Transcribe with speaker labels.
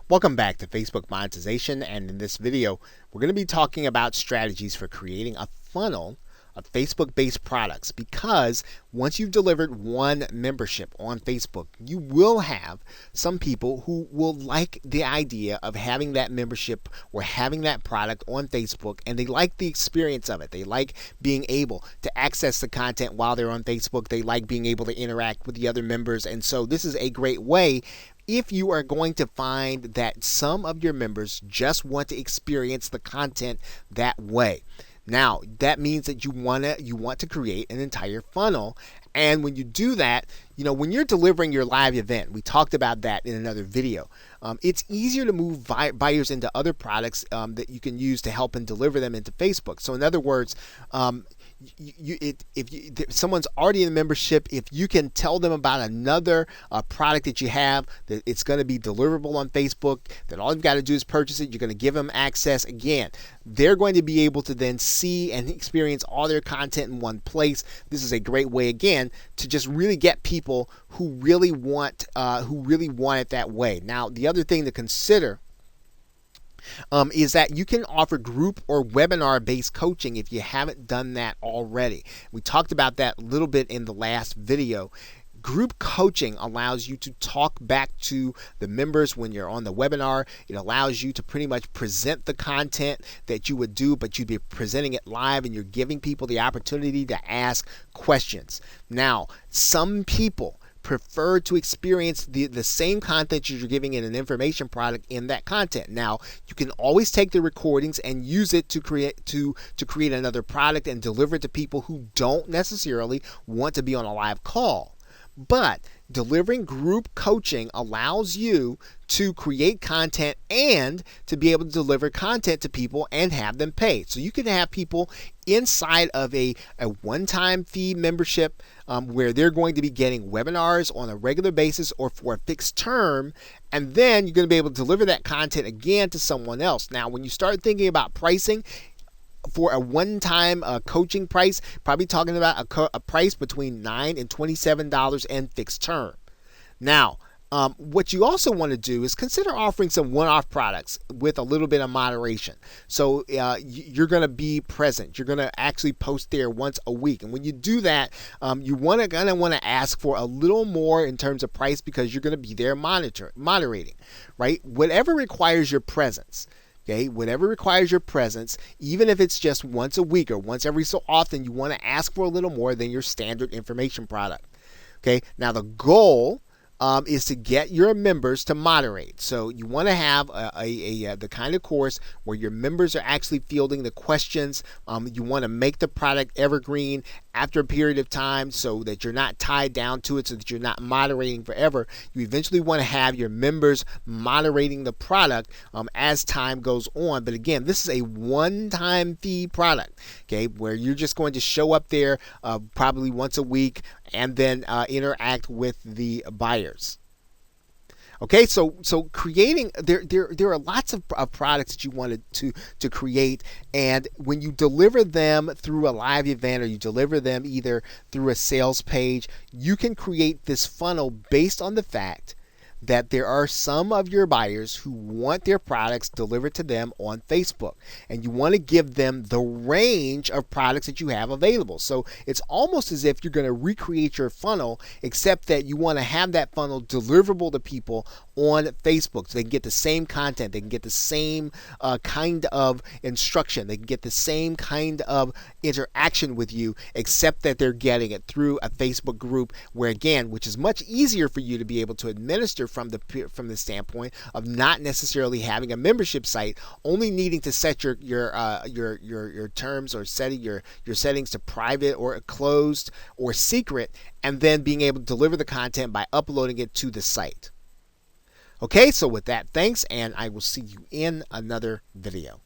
Speaker 1: Welcome back to Facebook Monetization, and in this video we're going to be talking about strategies for creating a funnel of Facebook-based products, because once you've delivered one membership on Facebook, you will have some people who will like the idea of having that membership or having that product on Facebook, and they like the experience of it. They like being able to access the content while they're on Facebook. They like being able to interact with the other members, and so this is a great way if you are going to find that some of your members just want to experience the content that way. Now, that means that you want to create an entire funnel. And when you do that, when you're delivering your live event, we talked about that in another video. It's easier to move buyers into other products that you can use to help and deliver them into Facebook. So in other words, if someone's already in the membership, if you can tell them about another product that you have, that it's going to be deliverable on Facebook, that all you've got to do is purchase it, you're going to give them access. Again, they're going to be able to then see and experience all their content in one place. This is a great way, again, to just really get people who really want it that way. Now, the other thing to consider is that you can offer group or webinar-based coaching if you haven't done that already. We talked about that a little bit in the last video. Group coaching allows you to talk back to the members when you're on the webinar. It allows you to pretty much present the content that you would do, but you'd be presenting it live, and you're giving people the opportunity to ask questions. Now, some people prefer to experience the same content you're giving in an information product in that content. Now, you can always take the recordings and use it to create another product and deliver it to people who don't necessarily want to be on a live call. But delivering group coaching allows you to create content and to be able to deliver content to people and have them pay. So you can have people inside of a one-time fee membership where they're going to be getting webinars on a regular basis or for a fixed term, and then you're going to be able to deliver that content again to someone else. Now, when you start thinking about pricing, for a one-time coaching price, probably talking about a price between $9 and $27 and fixed term. Now, what you also want to do is consider offering some one-off products with a little bit of moderation. So you're going to be present. You're going to actually post there once a week. And when you do that, you're going to want to ask for a little more in terms of price, because you're going to be there moderating, right? Whatever requires your presence. Okay, whatever requires your presence, even if it's just once a week or once every so often, you want to ask for a little more than your standard information product. Okay, now the goal is to get your members to moderate. So you want to have the kind of course where your members are actually fielding the questions. You want to make the product evergreen after a period of time, so that you're not tied down to it, so that you're not moderating forever. You eventually want to have your members moderating the product as time goes on. But again, this is a one-time fee product, okay, where you're just going to show up there probably once a week and then interact with the buyers. Okay, so creating, there are lots of products that you wanted to create, and when you deliver them through a live event or you deliver them either through a sales page, you can create this funnel based on the fact that there are some of your buyers who want their products delivered to them on Facebook, and you want to give them the range of products that you have available. So it's almost as if you're going to recreate your funnel, except that you want to have that funnel deliverable to people on Facebook, so they can get the same content, they can get the same kind of instruction, they can get the same kind of interaction with you, except that they're getting it through a Facebook group, where, again, which is much easier for you to be able to administer from the standpoint of not necessarily having a membership site, only needing to set your terms or setting your settings to private or closed or secret, and then being able to deliver the content by uploading it to the site. Okay, so with that, thanks, and I will see you in another video.